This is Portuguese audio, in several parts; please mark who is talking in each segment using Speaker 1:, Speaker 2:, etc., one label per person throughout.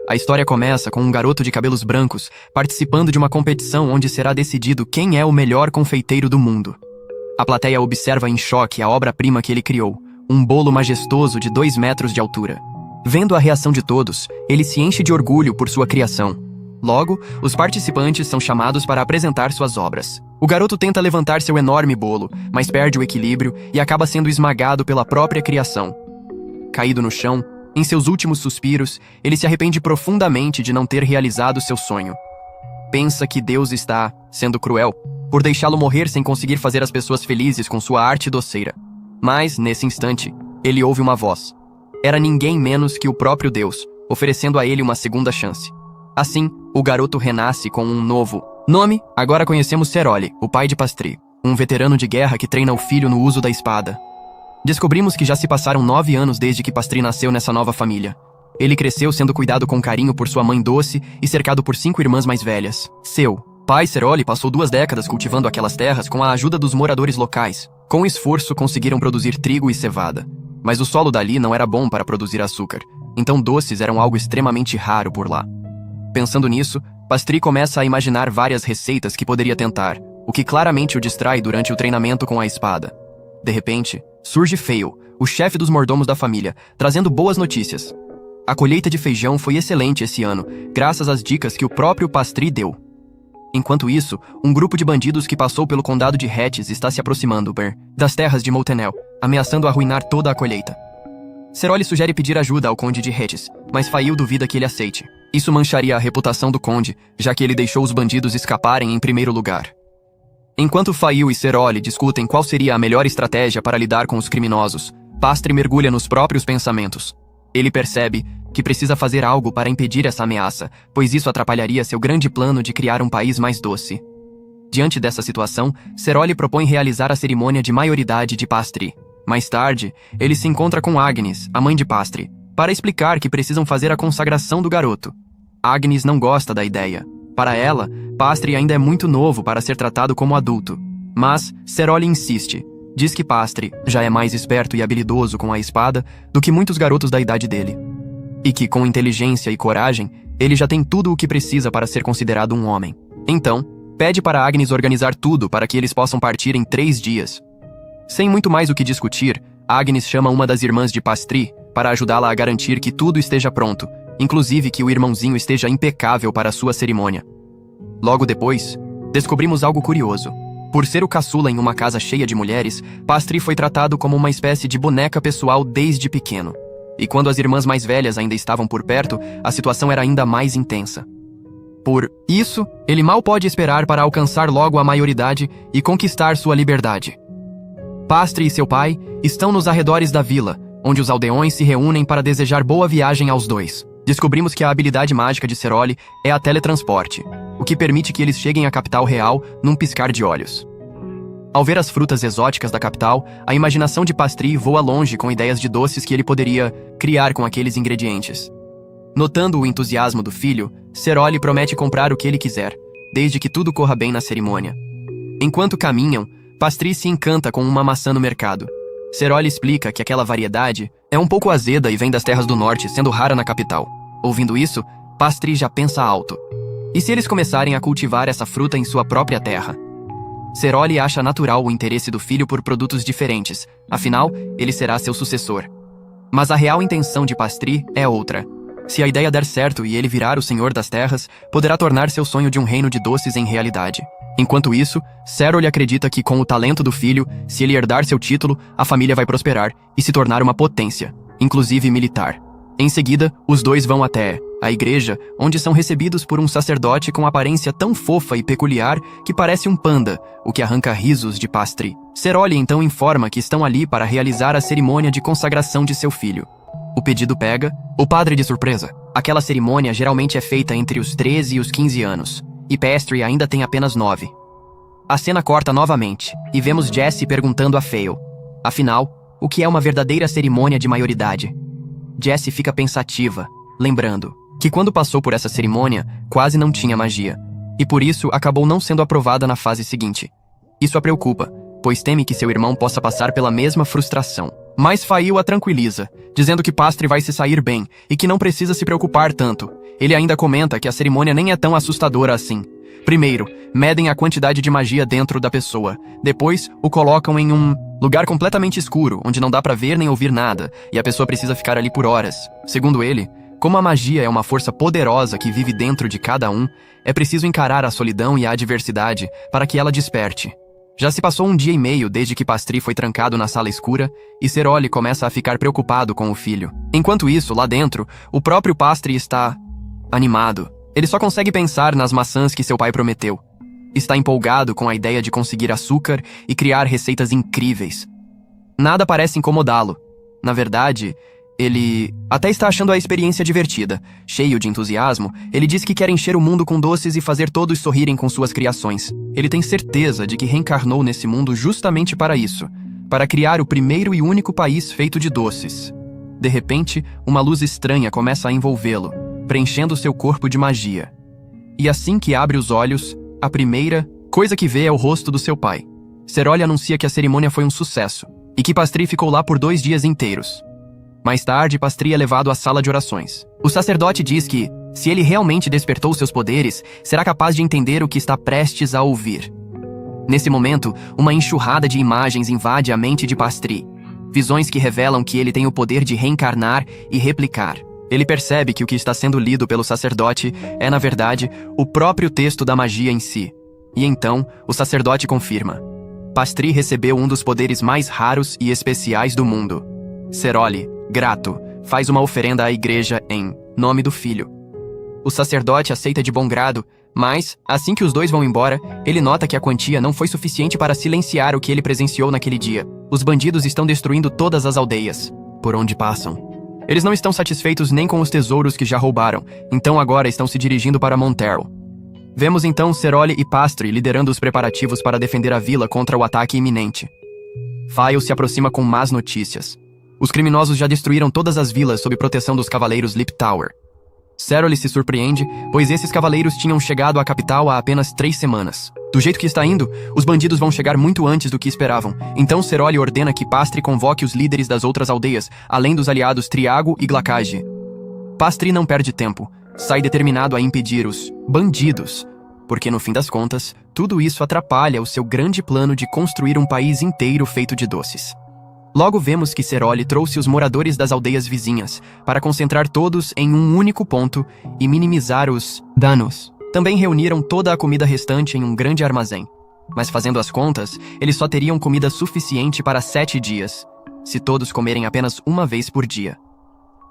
Speaker 1: A história começa com um garoto de cabelos brancos participando de uma competição onde será decidido quem é o melhor confeiteiro do mundo. A plateia observa em choque a obra-prima que ele criou, um bolo majestoso de 2 metros de altura. Vendo a reação de todos, ele se enche de orgulho por sua criação. Logo, os participantes são chamados para apresentar suas obras. O garoto tenta levantar seu enorme bolo, mas perde o equilíbrio e acaba sendo esmagado pela própria criação. Caído no chão, em seus últimos suspiros, ele se arrepende profundamente de não ter realizado seu sonho. Pensa que Deus está sendo cruel por deixá-lo morrer sem conseguir fazer as pessoas felizes com sua arte doceira. Mas, nesse instante, ele ouve uma voz. Era ninguém menos que o próprio Deus, oferecendo a ele uma segunda chance. Assim, o garoto renasce com um novo nome. Agora conhecemos Ceroli, o pai de Pastry, um veterano de guerra que treina o filho no uso da espada. Descobrimos que já se passaram 9 anos desde que Pastry nasceu nessa nova família. Ele cresceu sendo cuidado com carinho por sua mãe doce e cercado por 5 irmãs mais velhas. Seu pai, Ceroli, passou 2 décadas cultivando aquelas terras com a ajuda dos moradores locais. Com esforço, conseguiram produzir trigo e cevada. Mas o solo dali não era bom para produzir açúcar, então doces eram algo extremamente raro por lá. Pensando nisso, Pastry começa a imaginar várias receitas que poderia tentar, o que claramente o distrai durante o treinamento com a espada. De repente, surge Fail, o chefe dos mordomos da família, trazendo boas notícias. A colheita de feijão foi excelente esse ano, graças às dicas que o próprio Pastry deu. Enquanto isso, um grupo de bandidos que passou pelo condado de Hatches está se aproximando das terras de Moltenel, ameaçando arruinar toda a colheita. Ceroli sugere pedir ajuda ao conde de Hatches, mas Fail duvida que ele aceite. Isso mancharia a reputação do conde, já que ele deixou os bandidos escaparem em primeiro lugar. Enquanto Fail e Ceroli discutem qual seria a melhor estratégia para lidar com os criminosos, Pastry mergulha nos próprios pensamentos. Ele percebe que precisa fazer algo para impedir essa ameaça, pois isso atrapalharia seu grande plano de criar um país mais doce. Diante dessa situação, Ceroli propõe realizar a cerimônia de maioridade de Pastry. Mais tarde, ele se encontra com Agnes, a mãe de Pastry, para explicar que precisam fazer a consagração do garoto. Agnes não gosta da ideia. Para ela, Pastry ainda é muito novo para ser tratado como adulto. Mas Ceroli insiste. Diz que Pastry já é mais esperto e habilidoso com a espada do que muitos garotos da idade dele. E que, com inteligência e coragem, ele já tem tudo o que precisa para ser considerado um homem. Então, pede para Agnes organizar tudo para que eles possam partir em 3 dias. Sem muito mais o que discutir, Agnes chama uma das irmãs de Pastry para ajudá-la a garantir que tudo esteja pronto, inclusive que o irmãozinho esteja impecável para a sua cerimônia. Logo depois, descobrimos algo curioso. Por ser o caçula em uma casa cheia de mulheres, Pastry foi tratado como uma espécie de boneca pessoal desde pequeno. E quando as irmãs mais velhas ainda estavam por perto, a situação era ainda mais intensa. Por isso, ele mal pode esperar para alcançar logo a maioridade e conquistar sua liberdade. Pastry e seu pai estão nos arredores da vila, onde os aldeões se reúnem para desejar boa viagem aos dois. Descobrimos que a habilidade mágica de Ceroli é a teletransporte, o que permite que eles cheguem à capital real num piscar de olhos. Ao ver as frutas exóticas da capital, a imaginação de Pastry voa longe com ideias de doces que ele poderia criar com aqueles ingredientes. Notando o entusiasmo do filho, Ceroli promete comprar o que ele quiser, desde que tudo corra bem na cerimônia. Enquanto caminham, Pastry se encanta com uma maçã no mercado. Ceroli explica que aquela variedade é um pouco azeda e vem das terras do norte, sendo rara na capital. Ouvindo isso, Pastry já pensa alto. E se eles começarem a cultivar essa fruta em sua própria terra? Ceroli acha natural o interesse do filho por produtos diferentes, afinal, ele será seu sucessor. Mas a real intenção de Pastry é outra. Se a ideia der certo e ele virar o senhor das terras, poderá tornar seu sonho de um reino de doces em realidade. Enquanto isso, Ceroli acredita que com o talento do filho, se ele herdar seu título, a família vai prosperar e se tornar uma potência, inclusive militar. Em seguida, os dois vão até a igreja, onde são recebidos por um sacerdote com aparência tão fofa e peculiar que parece um panda, o que arranca risos de Pastry. Ceroli então informa que estão ali para realizar a cerimônia de consagração de seu filho. O pedido pega o padre de surpresa. Aquela cerimônia geralmente é feita entre os 13 e os 15 anos, e Pastry ainda tem apenas 9. A cena corta novamente, e vemos Jessie perguntando a Fail. Afinal, o que é uma verdadeira cerimônia de maioridade? Jessie fica pensativa, lembrando que quando passou por essa cerimônia, quase não tinha magia, e por isso acabou não sendo aprovada na fase seguinte. Isso a preocupa, pois teme que seu irmão possa passar pela mesma frustração. Mas Fail a tranquiliza, dizendo que Pastry vai se sair bem e que não precisa se preocupar tanto. Ele ainda comenta que a cerimônia nem é tão assustadora assim. Primeiro, medem a quantidade de magia dentro da pessoa. Depois, o colocam em um lugar completamente escuro, onde não dá pra ver nem ouvir nada, e a pessoa precisa ficar ali por horas. Segundo ele, como a magia é uma força poderosa que vive dentro de cada um, é preciso encarar a solidão e a adversidade para que ela desperte. Já se passou 1 dia e meio desde que Pastry foi trancado na sala escura, e Ceroli começa a ficar preocupado com o filho. Enquanto isso, lá dentro, o próprio Pastry está animado. Ele só consegue pensar nas maçãs que seu pai prometeu. Está empolgado com a ideia de conseguir açúcar e criar receitas incríveis. Nada parece incomodá-lo. Na verdade, ele até está achando a experiência divertida. Cheio de entusiasmo, ele diz que quer encher o mundo com doces e fazer todos sorrirem com suas criações. Ele tem certeza de que reencarnou nesse mundo justamente para isso, para criar o primeiro e único país feito de doces. De repente, uma luz estranha começa a envolvê-lo, preenchendo seu corpo de magia. E assim que abre os olhos, a primeira coisa que vê é o rosto do seu pai. Ceroli anuncia que a cerimônia foi um sucesso, e que Pastry ficou lá por 2 dias inteiros. Mais tarde, Pastry é levado à sala de orações. O sacerdote diz que, se ele realmente despertou seus poderes, será capaz de entender o que está prestes a ouvir. Nesse momento, uma enxurrada de imagens invade a mente de Pastry. Visões que revelam que ele tem o poder de reencarnar e replicar. Ele percebe que o que está sendo lido pelo sacerdote é, na verdade, o próprio texto da magia em si. E então, o sacerdote confirma. Pastry recebeu um dos poderes mais raros e especiais do mundo. Ceroli, grato, faz uma oferenda à igreja em nome do filho. O sacerdote aceita de bom grado, mas, assim que os dois vão embora, ele nota que a quantia não foi suficiente para silenciar o que ele presenciou naquele dia. Os bandidos estão destruindo todas as aldeias, por onde passam. Eles não estão satisfeitos nem com os tesouros que já roubaram, então agora estão se dirigindo para Montero. Vemos então Ceroli e Pastry liderando os preparativos para defender a vila contra o ataque iminente. File se aproxima com más notícias. Os criminosos já destruíram todas as vilas sob proteção dos cavaleiros Leap Tower. Ceroli se surpreende, pois esses cavaleiros tinham chegado à capital há apenas 3 semanas. Do jeito que está indo, os bandidos vão chegar muito antes do que esperavam. Então Ceroli ordena que Pastry convoque os líderes das outras aldeias, além dos aliados Triago e Glacage. Pastry não perde tempo. Sai determinado a impedir os bandidos, porque no fim das contas, tudo isso atrapalha o seu grande plano de construir um país inteiro feito de doces. Logo vemos que Ceroli trouxe os moradores das aldeias vizinhas, para concentrar todos em um único ponto e minimizar os danos. Também reuniram toda a comida restante em um grande armazém. Mas fazendo as contas, eles só teriam comida suficiente para 7 dias, se todos comerem apenas uma vez por dia.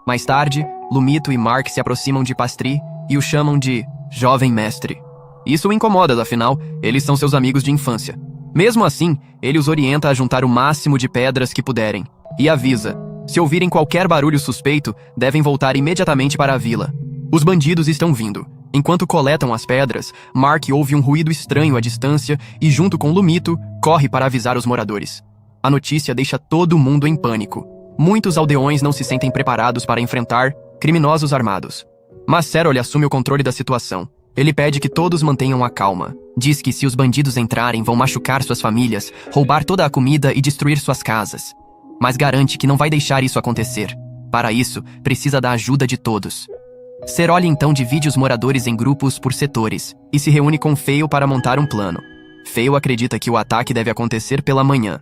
Speaker 1: Mais tarde, Lumito e Mark se aproximam de Pastry e o chamam de jovem mestre. Isso o incomoda, afinal, eles são seus amigos de infância. Mesmo assim, ele os orienta a juntar o máximo de pedras que puderem. E avisa, se ouvirem qualquer barulho suspeito, devem voltar imediatamente para a vila. Os bandidos estão vindo. Enquanto coletam as pedras, Mark ouve um ruído estranho à distância e, junto com Lumito, corre para avisar os moradores. A notícia deixa todo mundo em pânico. Muitos aldeões não se sentem preparados para enfrentar criminosos armados. Mas Ceroli assume o controle da situação. Ele pede que todos mantenham a calma. Diz que se os bandidos entrarem, vão machucar suas famílias, roubar toda a comida e destruir suas casas. Mas garante que não vai deixar isso acontecer. Para isso, precisa da ajuda de todos. Ceroli então divide os moradores em grupos por setores e se reúne com Fale para montar um plano. Fale acredita que o ataque deve acontecer pela manhã.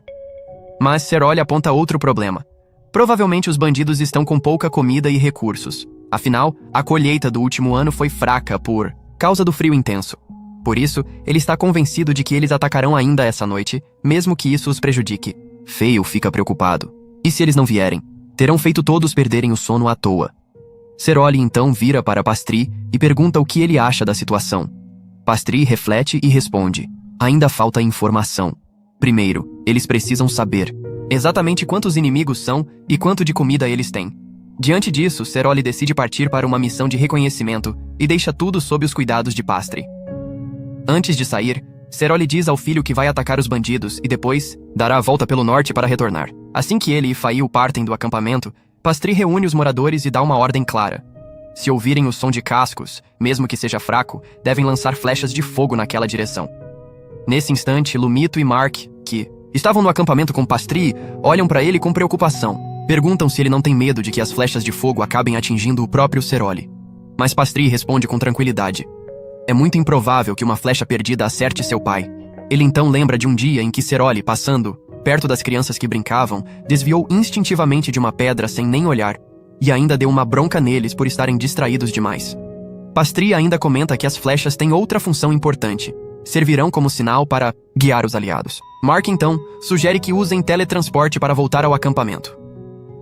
Speaker 1: Mas Ceroli aponta outro problema. Provavelmente os bandidos estão com pouca comida e recursos. Afinal, a colheita do último ano foi fraca por causa do frio intenso. Por isso, ele está convencido de que eles atacarão ainda essa noite, mesmo que isso os prejudique. Fale fica preocupado. E se eles não vierem? Terão feito todos perderem o sono à toa. Ceroli então vira para Pastry e pergunta o que ele acha da situação. Pastry reflete e responde: ainda falta informação. Primeiro, eles precisam saber exatamente quantos inimigos são e quanto de comida eles têm. Diante disso, Ceroli decide partir para uma missão de reconhecimento e deixa tudo sob os cuidados de Pastry. Antes de sair, Ceroli diz ao filho que vai atacar os bandidos e depois dará a volta pelo norte para retornar. Assim que ele e Fale partem do acampamento, Pastry reúne os moradores e dá uma ordem clara. Se ouvirem o som de cascos, mesmo que seja fraco, devem lançar flechas de fogo naquela direção. Nesse instante, Lumito e Mark, que estavam no acampamento com Pastry, olham para ele com preocupação. Perguntam se ele não tem medo de que as flechas de fogo acabem atingindo o próprio Ceroli. Mas Pastry responde com tranquilidade. É muito improvável que uma flecha perdida acerte seu pai. Ele então lembra de um dia em que Ceroli, passando perto das crianças que brincavam, desviou instintivamente de uma pedra sem nem olhar, e ainda deu uma bronca neles por estarem distraídos demais. Pastry ainda comenta que as flechas têm outra função importante. Servirão como sinal para guiar os aliados. Mark, então, sugere que usem teletransporte para voltar ao acampamento.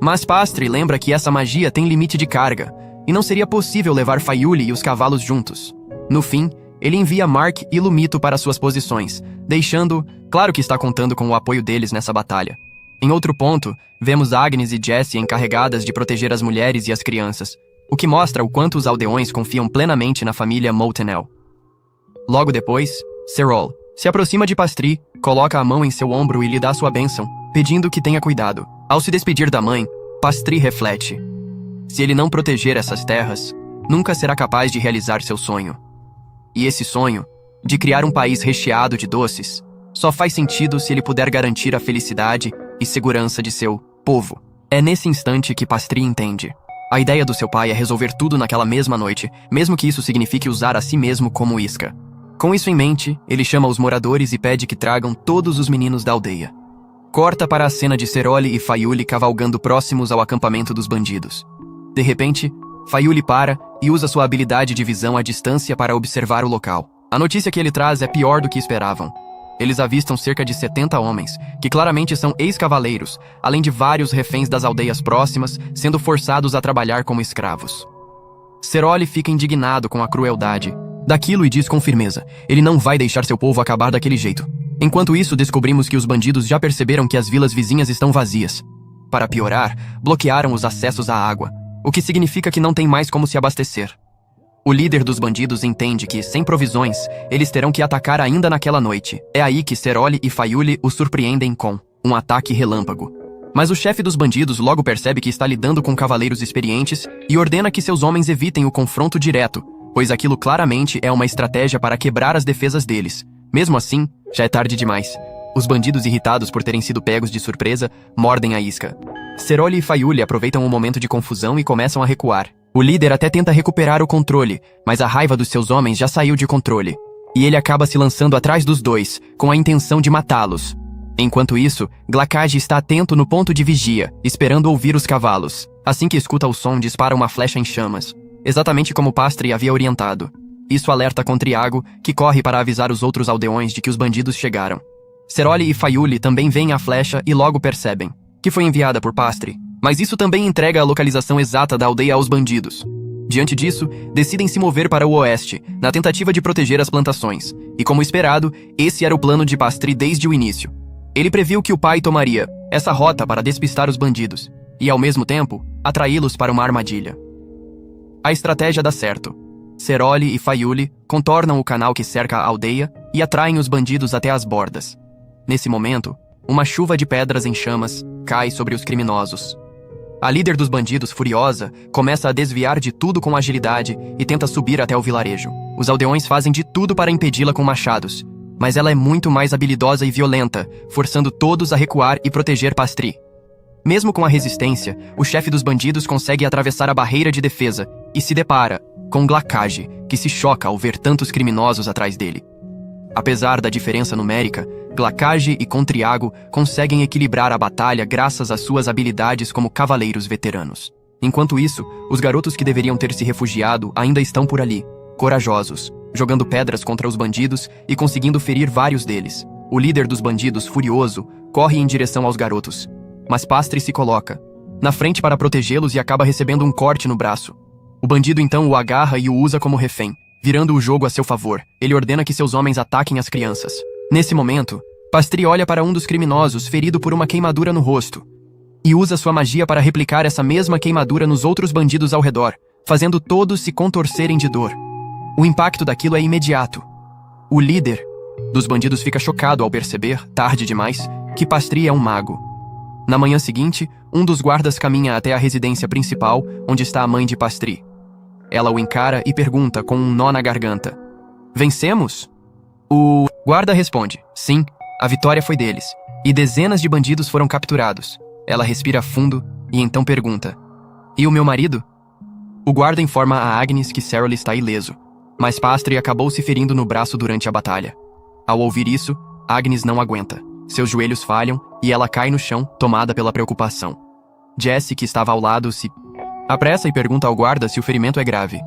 Speaker 1: Mas Pastry lembra que essa magia tem limite de carga, e não seria possível levar Faiuli e os cavalos juntos. No fim, ele envia Mark e Lumito para suas posições, deixando claro que está contando com o apoio deles nessa batalha. Em outro ponto, vemos Agnes e Jessie encarregadas de proteger as mulheres e as crianças, o que mostra o quanto os aldeões confiam plenamente na família Moltenel. Logo depois, Cerol se aproxima de Pastry, coloca a mão em seu ombro e lhe dá sua bênção, pedindo que tenha cuidado. Ao se despedir da mãe, Pastry reflete. Se ele não proteger essas terras, nunca será capaz de realizar seu sonho. E esse sonho, de criar um país recheado de doces, só faz sentido se ele puder garantir a felicidade e segurança de seu povo. É nesse instante que Pastry entende. A ideia do seu pai é resolver tudo naquela mesma noite, mesmo que isso signifique usar a si mesmo como isca. Com isso em mente, ele chama os moradores e pede que tragam todos os meninos da aldeia. Corta para a cena de Ceroli e Faiuli cavalgando próximos ao acampamento dos bandidos. De repente, Faiuli para e usa sua habilidade de visão à distância para observar o local. A notícia que ele traz é pior do que esperavam. Eles avistam cerca de 70 homens, que claramente são ex-cavaleiros, além de vários reféns das aldeias próximas, sendo forçados a trabalhar como escravos. Ceroli fica indignado com a crueldade daquilo e diz com firmeza: ele não vai deixar seu povo acabar daquele jeito. Enquanto isso, descobrimos que os bandidos já perceberam que as vilas vizinhas estão vazias. Para piorar, bloquearam os acessos à água, o que significa que não tem mais como se abastecer. O líder dos bandidos entende que, sem provisões, eles terão que atacar ainda naquela noite. É aí que Ceroli e Faiuli o surpreendem com um ataque relâmpago. Mas o chefe dos bandidos logo percebe que está lidando com cavaleiros experientes e ordena que seus homens evitem o confronto direto, pois aquilo claramente é uma estratégia para quebrar as defesas deles. Mesmo assim, já é tarde demais. Os bandidos, irritados por terem sido pegos de surpresa, mordem a isca. Ceroli e Faiuli aproveitam um momento de confusão e começam a recuar. O líder até tenta recuperar o controle, mas a raiva dos seus homens já saiu de controle. E ele acaba se lançando atrás dos dois, com a intenção de matá-los. Enquanto isso, Glacage está atento no ponto de vigia, esperando ouvir os cavalos. Assim que escuta o som, dispara uma flecha em chamas, exatamente como Pastry havia orientado. Isso alerta Contriago, que corre para avisar os outros aldeões de que os bandidos chegaram. Ceroli e Faiuli também veem a flecha e logo percebem que foi enviada por Pastry, mas isso também entrega a localização exata da aldeia aos bandidos. Diante disso, decidem se mover para o oeste, na tentativa de proteger as plantações, e como esperado, esse era o plano de Pastry desde o início. Ele previu que o pai tomaria essa rota para despistar os bandidos, e ao mesmo tempo, atraí-los para uma armadilha. A estratégia dá certo. Ceroli e Faiuli contornam o canal que cerca a aldeia e atraem os bandidos até as bordas. Nesse momento, uma chuva de pedras em chamas cai sobre os criminosos. A líder dos bandidos, furiosa, começa a desviar de tudo com agilidade e tenta subir até o vilarejo. Os aldeões fazem de tudo para impedi-la com machados, mas ela é muito mais habilidosa e violenta, forçando todos a recuar e proteger Pastry. Mesmo com a resistência, o chefe dos bandidos consegue atravessar a barreira de defesa e se depara com Glacage, que se choca ao ver tantos criminosos atrás dele. Apesar da diferença numérica, Glacage e Contriago conseguem equilibrar a batalha graças às suas habilidades como cavaleiros veteranos. Enquanto isso, os garotos que deveriam ter se refugiado ainda estão por ali, corajosos, jogando pedras contra os bandidos e conseguindo ferir vários deles. O líder dos bandidos, furioso, corre em direção aos garotos, mas Pastry se coloca na frente para protegê-los e acaba recebendo um corte no braço. O bandido então o agarra e o usa como refém, virando o jogo a seu favor. Ele ordena que seus homens ataquem as crianças. Nesse momento, Pastry olha para um dos criminosos ferido por uma queimadura no rosto e usa sua magia para replicar essa mesma queimadura nos outros bandidos ao redor, fazendo todos se contorcerem de dor. O impacto daquilo é imediato. O líder dos bandidos fica chocado ao perceber, tarde demais, que Pastry é um mago. Na manhã seguinte, um dos guardas caminha até a residência principal, onde está a mãe de Pastry. Ela o encara e pergunta com um nó na garganta: "Vencemos?" O guarda responde: "Sim, a vitória foi deles, e dezenas de bandidos foram capturados." Ela respira fundo e então pergunta: "E o meu marido?" O guarda informa a Agnes que Cerole está ileso, mas Pastry acabou se ferindo no braço durante a batalha. Ao ouvir isso, Agnes não aguenta. Seus joelhos falham e ela cai no chão, tomada pela preocupação. Jesse, que estava ao lado, se apressa e pergunta ao guarda se o ferimento é grave.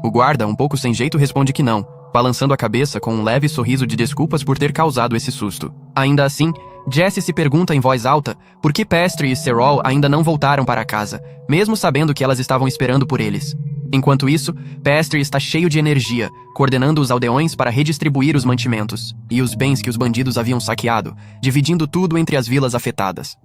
Speaker 1: O guarda, um pouco sem jeito, responde que não, balançando a cabeça com um leve sorriso de desculpas por ter causado esse susto. Ainda assim, Jesse se pergunta em voz alta por que Pastry e Cerole ainda não voltaram para casa, mesmo sabendo que elas estavam esperando por eles. Enquanto isso, Pastry está cheio de energia, coordenando os aldeões para redistribuir os mantimentos e os bens que os bandidos haviam saqueado, dividindo tudo entre as vilas afetadas.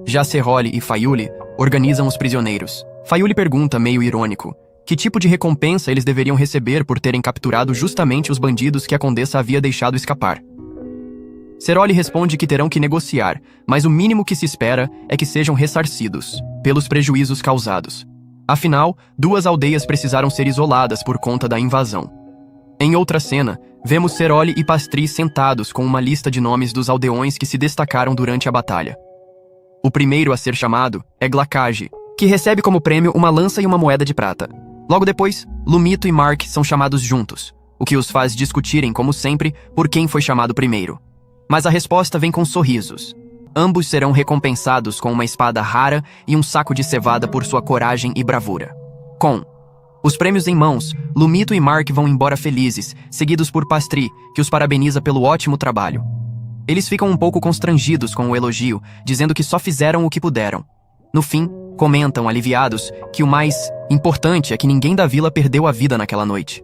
Speaker 1: Já Cerole e Fayule organizam os prisioneiros. Fayule pergunta, meio irônico, que tipo de recompensa eles deveriam receber por terem capturado justamente os bandidos que a condessa havia deixado escapar. Cerole responde que terão que negociar, mas o mínimo que se espera é que sejam ressarcidos pelos prejuízos causados. Afinal, 2 aldeias precisaram ser isoladas por conta da invasão. Em outra cena, vemos Cerole e Pastry sentados com uma lista de nomes dos aldeões que se destacaram durante a batalha. O primeiro a ser chamado é Glacage, que recebe como prêmio uma lança e uma moeda de prata. Logo depois, Lumito e Mark são chamados juntos, o que os faz discutirem, como sempre, por quem foi chamado primeiro. Mas a resposta vem com sorrisos. Ambos serão recompensados com uma espada rara e um saco de cevada por sua coragem e bravura. Com os prêmios em mãos, Lumito e Mark vão embora felizes, seguidos por Pastry, que os parabeniza pelo ótimo trabalho. Eles ficam um pouco constrangidos com o elogio, dizendo que só fizeram o que puderam. No fim, comentam, aliviados, que o mais importante é que ninguém da vila perdeu a vida naquela noite.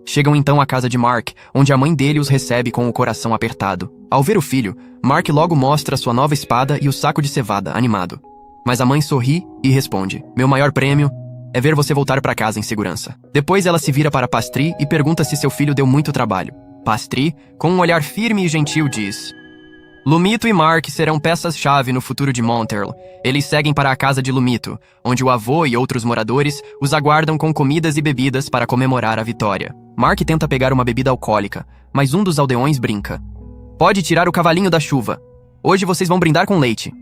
Speaker 1: Chegam então à casa de Mark, onde a mãe dele os recebe com o coração apertado. Ao ver o filho, Mark logo mostra sua nova espada e o saco de cevada, animado. Mas a mãe sorri e responde: "Meu maior prêmio é ver você voltar para casa em segurança." Depois ela se vira para Pastry e pergunta se seu filho deu muito trabalho. Pastry, com um olhar firme e gentil, diz: "Lumito e Mark serão peças-chave no futuro de Monterl. Eles seguem para a casa de Lumito, onde o avô e outros moradores os aguardam com comidas e bebidas para comemorar a vitória." Mark tenta pegar uma bebida alcoólica, mas um dos aldeões brinca: "Pode tirar o cavalinho da chuva. Hoje vocês vão brindar com leite."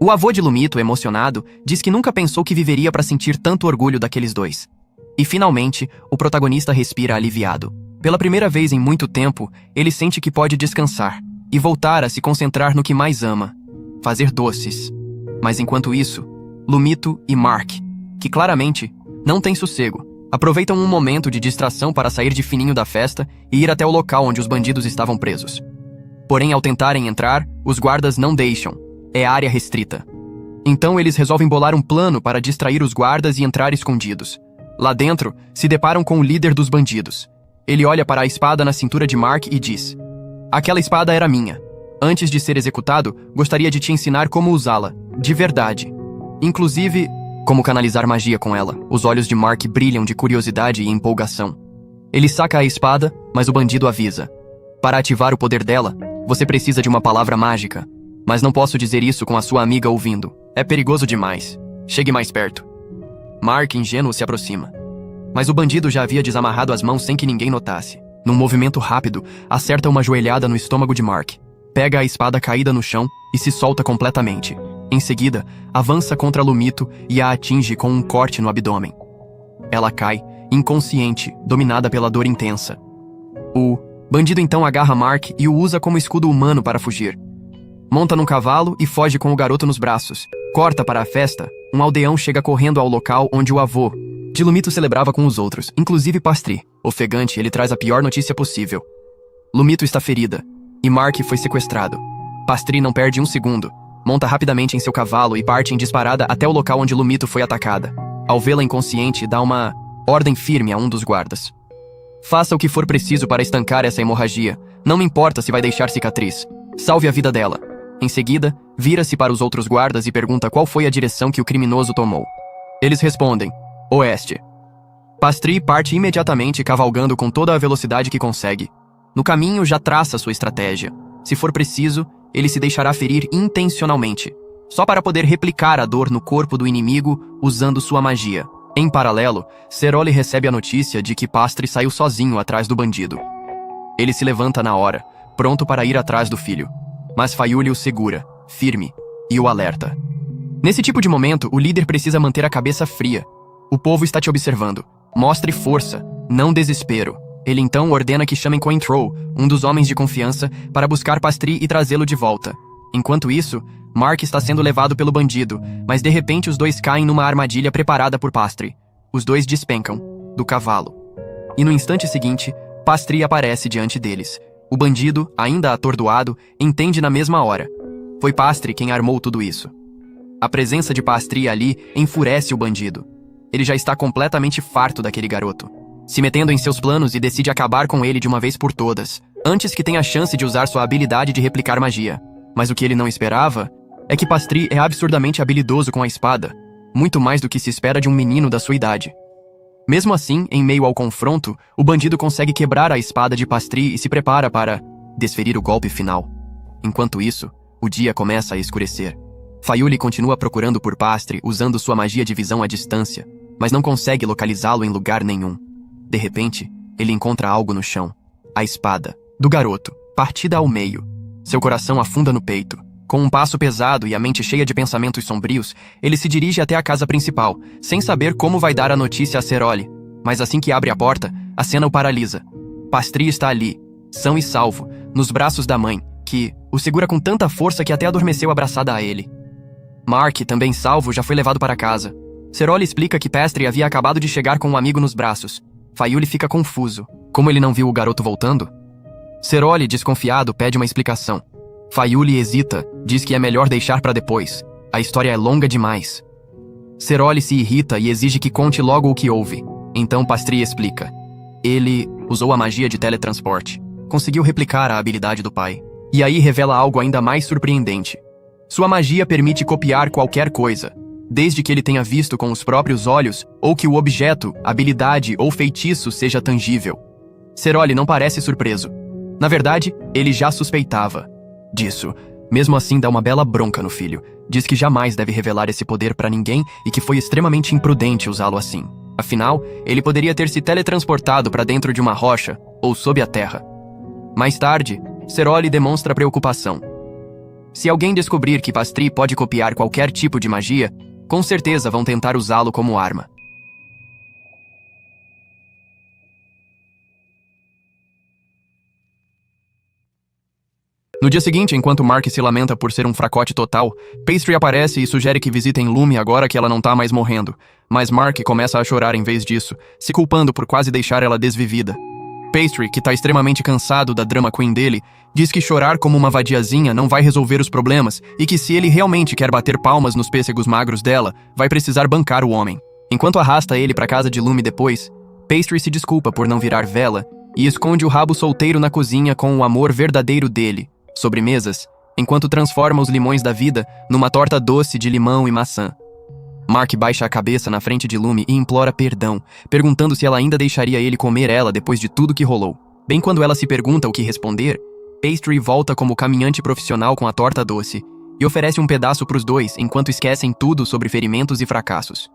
Speaker 1: O avô de Lumito, emocionado, diz que nunca pensou que viveria para sentir tanto orgulho daqueles dois. E finalmente, o protagonista respira aliviado. Pela primeira vez em muito tempo, ele sente que pode descansar e voltar a se concentrar no que mais ama: fazer doces. Mas enquanto isso, Lumito e Mark, que claramente não têm sossego, aproveitam um momento de distração para sair de fininho da festa e ir até o local onde os bandidos estavam presos. Porém, ao tentarem entrar, os guardas não deixam. É área restrita. Então eles resolvem bolar um plano para distrair os guardas e entrar escondidos. Lá dentro, se deparam com o líder dos bandidos. Ele olha para a espada na cintura de Mark e diz: "Aquela espada era minha. Antes de ser executado, gostaria de te ensinar como usá-la, de verdade. Inclusive, como canalizar magia com ela." Os olhos de Mark brilham de curiosidade e empolgação. Ele saca a espada, mas o bandido avisa: "Para ativar o poder dela, você precisa de uma palavra mágica. Mas não posso dizer isso com a sua amiga ouvindo. É perigoso demais. Chegue mais perto." Mark, ingênuo, se aproxima. Mas o bandido já havia desamarrado as mãos sem que ninguém notasse. Num movimento rápido, acerta uma joelhada no estômago de Mark. Pega a espada caída no chão e se solta completamente. Em seguida, avança contra Lumito e a atinge com um corte no abdômen. Ela cai, inconsciente, dominada pela dor intensa. O bandido então agarra Mark e o usa como escudo humano para fugir. Monta num cavalo e foge com o garoto nos braços. Corta para a festa. Um aldeão chega correndo ao local onde o avô de Lumito celebrava com os outros, inclusive Pastry. Ofegante, ele traz a pior notícia possível: Lumito está ferida e Mark foi sequestrado. Pastry não perde um segundo. Monta rapidamente em seu cavalo e parte em disparada até o local onde Lumito foi atacada. Ao vê-la inconsciente, dá uma ordem firme a um dos guardas: "Faça o que for preciso para estancar essa hemorragia. Não me importa se vai deixar cicatriz. Salve a vida dela." Em seguida, vira-se para os outros guardas e pergunta qual foi a direção que o criminoso tomou. Eles respondem: "Oeste." Pastry parte imediatamente, cavalgando com toda a velocidade que consegue. No caminho, já traça sua estratégia. Se for preciso, ele se deixará ferir intencionalmente, só para poder replicar a dor no corpo do inimigo usando sua magia. Em paralelo, Cerole recebe a notícia de que Pastry saiu sozinho atrás do bandido. Ele se levanta na hora, pronto para ir atrás do filho. Mas Fayule o segura, firme, e o alerta. Nesse tipo de momento, o líder precisa manter a cabeça fria. O povo está te observando. Mostre força, não desespero. Ele então ordena que chamem Cointreau, um dos homens de confiança, para buscar Pastry e trazê-lo de volta. Enquanto isso, Mark está sendo levado pelo bandido, mas de repente os dois caem numa armadilha preparada por Pastry. Os dois despencam, do cavalo. E no instante seguinte, Pastry aparece diante deles. O bandido, ainda atordoado, entende na mesma hora. Foi Pastry quem armou tudo isso. A presença de Pastry ali enfurece o bandido. Ele já está completamente farto daquele garoto, se metendo em seus planos e decide acabar com ele de uma vez por todas, antes que tenha a chance de usar sua habilidade de replicar magia. Mas o que ele não esperava é que Pastry é absurdamente habilidoso com a espada, muito mais do que se espera de um menino da sua idade. Mesmo assim, em meio ao confronto, o bandido consegue quebrar a espada de Pastry e se prepara para desferir o golpe final. Enquanto isso, o dia começa a escurecer. Fayuli continua procurando por Pastry usando sua magia de visão à distância, mas não consegue localizá-lo em lugar nenhum. De repente, ele encontra algo no chão. A espada do garoto, partida ao meio. Seu coração afunda no peito. Com um passo pesado e a mente cheia de pensamentos sombrios, ele se dirige até a casa principal, sem saber como vai dar a notícia a Ceroli. Mas assim que abre a porta, a cena o paralisa. Pastry está ali, são e salvo, nos braços da mãe, que o segura com tanta força que até adormeceu abraçada a ele. Mark, também salvo, já foi levado para casa. Ceroli explica que Pastry havia acabado de chegar com um amigo nos braços. Fayuli fica confuso. Como ele não viu o garoto voltando? Ceroli, desconfiado, pede uma explicação. Fayuli hesita, diz que é melhor deixar para depois. A história é longa demais. Ceroli se irrita e exige que conte logo o que houve. Então Pastry explica. Ele usou a magia de teletransporte. Conseguiu replicar a habilidade do pai. E aí revela algo ainda mais surpreendente. Sua magia permite copiar qualquer coisa, desde que ele tenha visto com os próprios olhos ou que o objeto, habilidade ou feitiço seja tangível. Ceroli não parece surpreso. Na verdade, ele já suspeitava disso. Mesmo assim, dá uma bela bronca no filho. Diz que jamais deve revelar esse poder para ninguém e que foi extremamente imprudente usá-lo assim. Afinal, ele poderia ter se teletransportado para dentro de uma rocha ou sob a terra. Mais tarde, Ceroli demonstra preocupação. Se alguém descobrir que Pastry pode copiar qualquer tipo de magia, com certeza vão tentar usá-lo como arma. No dia seguinte, enquanto Mark se lamenta por ser um fracote total, Pastry aparece e sugere que visitem Lume agora que ela não tá mais morrendo. Mas Mark começa a chorar em vez disso, se culpando por quase deixar ela desvivida. Pastry, que tá extremamente cansado da drama queen dele, diz que chorar como uma vadiazinha não vai resolver os problemas e que se ele realmente quer bater palmas nos pêssegos magros dela, vai precisar bancar o homem. Enquanto arrasta ele pra casa de Lume depois, Pastry se desculpa por não virar vela e esconde o rabo solteiro na cozinha com o amor verdadeiro dele, sobremesas, enquanto transforma os limões da vida numa torta doce de limão e maçã. Mark baixa a cabeça na frente de Lume e implora perdão, perguntando se ela ainda deixaria ele comer ela depois de tudo que rolou. Bem quando ela se pergunta o que responder, Pastry volta como caminhante profissional com a torta doce e oferece um pedaço pros dois enquanto esquecem tudo sobre ferimentos e fracassos.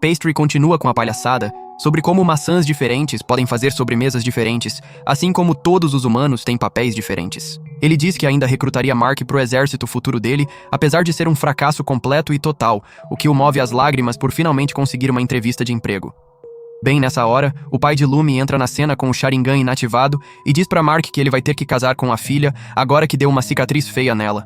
Speaker 1: Pastry continua com a palhaçada sobre como maçãs diferentes podem fazer sobremesas diferentes, assim como todos os humanos têm papéis diferentes. Ele diz que ainda recrutaria Mark pro exército futuro dele, apesar de ser um fracasso completo e total, o que o move às lágrimas por finalmente conseguir uma entrevista de emprego. Bem nessa hora, o pai de Lume entra na cena com o Sharingan inativado e diz pra Mark que ele vai ter que casar com a filha agora que deu uma cicatriz feia nela.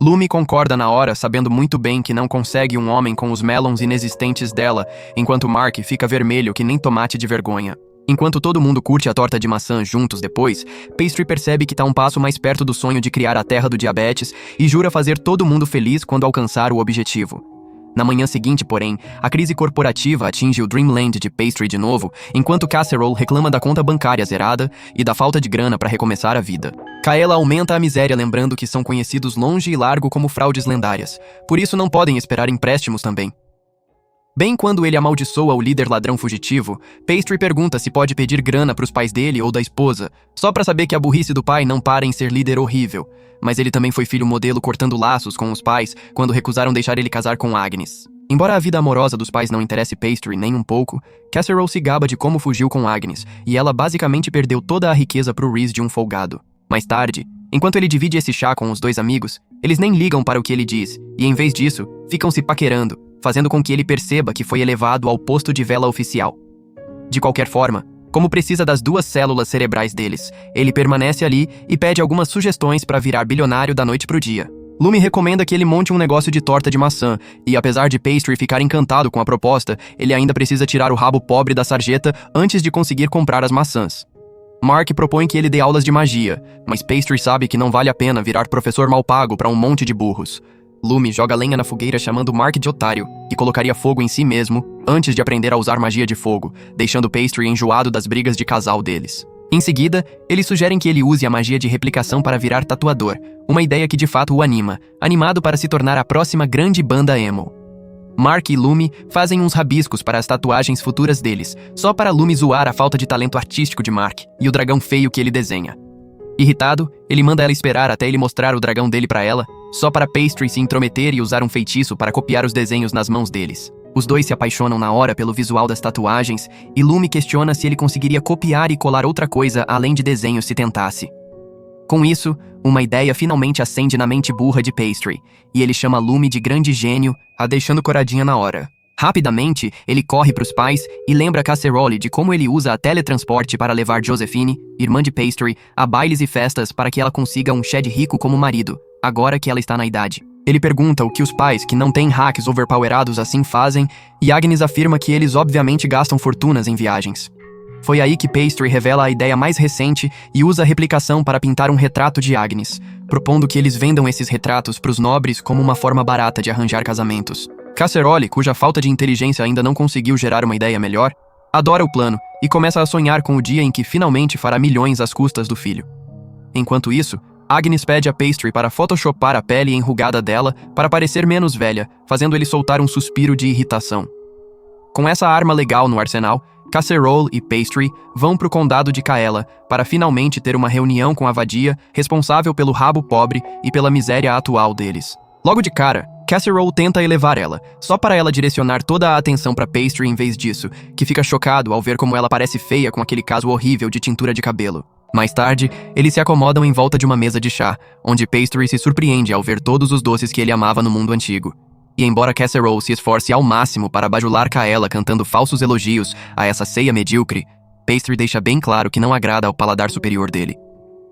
Speaker 1: Lume concorda na hora, sabendo muito bem que não consegue um homem com os melons inexistentes dela, enquanto Mark fica vermelho que nem tomate de vergonha. Enquanto todo mundo curte a torta de maçã juntos depois, Pastry percebe que tá um passo mais perto do sonho de criar a terra do diabetes e jura fazer todo mundo feliz quando alcançar o objetivo. Na manhã seguinte, porém, a crise corporativa atinge o Dreamland de Pastry de novo, enquanto Casserole reclama da conta bancária zerada e da falta de grana para recomeçar a vida. Kaela aumenta a miséria lembrando que são conhecidos longe e largo como fraudes lendárias, por isso não podem esperar empréstimos também. Bem quando ele amaldiçoa o líder ladrão fugitivo, Pastry pergunta se pode pedir grana pros pais dele ou da esposa, só pra saber que a burrice do pai não para em ser líder horrível. Mas ele também foi filho modelo cortando laços com os pais quando recusaram deixar ele casar com Agnes. Embora a vida amorosa dos pais não interesse Pastry nem um pouco, Casserole se gaba de como fugiu com Agnes, e ela basicamente perdeu toda a riqueza pro Reese de um folgado. Mais tarde, enquanto ele divide esse chá com os dois amigos, eles nem ligam para o que ele diz, e em vez disso, ficam se paquerando, fazendo com que ele perceba que foi elevado ao posto de vela oficial. De qualquer forma, como precisa das 2 células cerebrais deles, ele permanece ali e pede algumas sugestões para virar bilionário da noite pro dia. Lumi recomenda que ele monte um negócio de torta de maçã, e apesar de Pastry ficar encantado com a proposta, ele ainda precisa tirar o rabo pobre da sarjeta antes de conseguir comprar as maçãs. Mark propõe que ele dê aulas de magia, mas Pastry sabe que não vale a pena virar professor mal pago para um monte de burros. Lumi joga lenha na fogueira chamando Mark de otário, e colocaria fogo em si mesmo antes de aprender a usar magia de fogo, deixando Pastry enjoado das brigas de casal deles. Em seguida, eles sugerem que ele use a magia de replicação para virar tatuador, uma ideia que de fato o anima, animado para se tornar a próxima grande banda emo. Mark e Lumi fazem uns rabiscos para as tatuagens futuras deles, só para Lumi zoar a falta de talento artístico de Mark e o dragão feio que ele desenha. Irritado, ele manda ela esperar até ele mostrar o dragão dele para ela, só para Pastry se intrometer e usar um feitiço para copiar os desenhos nas mãos deles. Os dois se apaixonam na hora pelo visual das tatuagens, e Lumi questiona se ele conseguiria copiar e colar outra coisa além de desenhos se tentasse. Com isso, uma ideia finalmente acende na mente burra de Pastry, e ele chama Lumi de grande gênio, a deixando coradinha na hora. Rapidamente, ele corre para os pais e lembra Casserole de como ele usa a teletransporte para levar Josephine, irmã de Pastry, a bailes e festas para que ela consiga um Shed rico como marido, agora que ela está na idade. Ele pergunta o que os pais que não têm hacks overpowerados assim fazem, e Agnes afirma que eles obviamente gastam fortunas em viagens. Foi aí que Pastry revela a ideia mais recente e usa a replicação para pintar um retrato de Agnes, propondo que eles vendam esses retratos para os nobres como uma forma barata de arranjar casamentos. Casserole, cuja falta de inteligência ainda não conseguiu gerar uma ideia melhor, adora o plano e começa a sonhar com o dia em que finalmente fará milhões às custas do filho. Enquanto isso, Agnes pede a Pastry para photoshopar a pele enrugada dela para parecer menos velha, fazendo ele soltar um suspiro de irritação. Com essa arma legal no arsenal, Casserole e Pastry vão para o condado de Kaela para finalmente ter uma reunião com a vadia responsável pelo rabo pobre e pela miséria atual deles. Logo de cara, Casserole tenta elevar ela, só para ela direcionar toda a atenção para Pastry em vez disso, que fica chocado ao ver como ela parece feia com aquele caso horrível de tintura de cabelo. Mais tarde, eles se acomodam em volta de uma mesa de chá, onde Pastry se surpreende ao ver todos os doces que ele amava no mundo antigo. E embora Casserole se esforce ao máximo para bajular Kaela cantando falsos elogios a essa ceia medíocre, Pastry deixa bem claro que não agrada ao paladar superior dele.